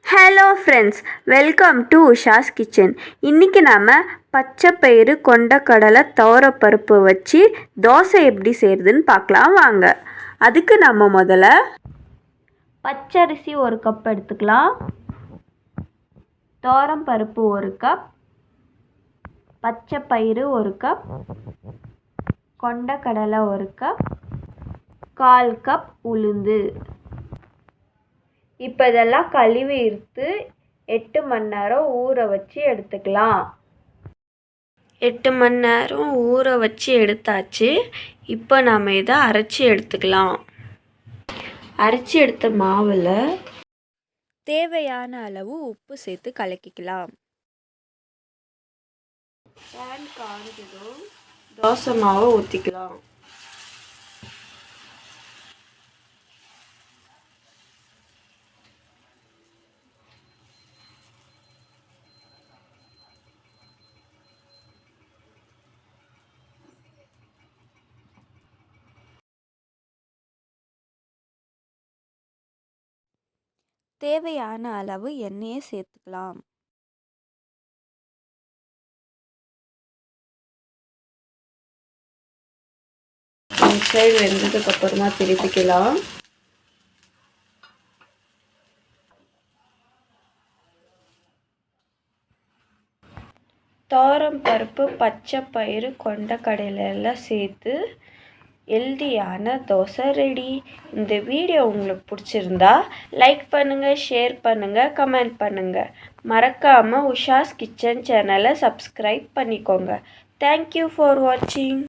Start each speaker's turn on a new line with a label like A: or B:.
A: Hello friends, welcome to Usha's kitchen. இன்றைக்கி நாம் பச்சைப்பயிறு கொண்டக்கடலை துவரப்பருப்பு வச்சு தோசை எப்படி செய்கிறதுன்னு பார்க்கலாம் வாங்க. அதுக்கு நம்ம முதல்ல பச்சரிசி 1 கப் எடுத்துக்கலாம், துவரம்பருப்பு 1 கப், பச்சைப்பயிறு 1 கப், கொண்டக்கடலை 1 கப், 1/4 கப் உளுந்து. இப்போ இதெல்லாம் கழுவி எடுத்து 8 மணி நேரம் ஊற வச்சு எடுத்துக்கலாம். 8 மணி நேரம் ஊற வச்சு எடுத்தாச்சு. இப்போ நாம் இதை அரைச்சி எடுத்துக்கலாம். அரைச்சி எடுத்த மாவில் தேவையான அளவு உப்பு சேர்த்து கலக்கிக்கலாம். பேன் காஞ்சதும் தோசை மாவை ஊற்றிக்கலாம். தேவையான அளவு எண்ணெயை சேர்த்துக்கலாம். சைடு வெந்ததுக்கு அப்புறமா திருப்பிக்கலாம். துவரம்பருப்பு, பச்சைப்பயிறு, கொண்டக்கடலை எல்லாம் சேர்த்து ஹெல்தியான தோசை ரெடி. இந்த வீடியோ உங்களுக்கு பிடிச்சிருந்தா லைக் பண்ணுங்கள், ஷேர் பண்ணுங்கள், கமெண்ட் பண்ணுங்கள். மறக்காமல் உஷாஸ் கிச்சன் சேனலை சப்ஸ்கிரைப் பண்ணிக்கோங்க. தேங்க்யூ ஃபார் வாட்சிங்.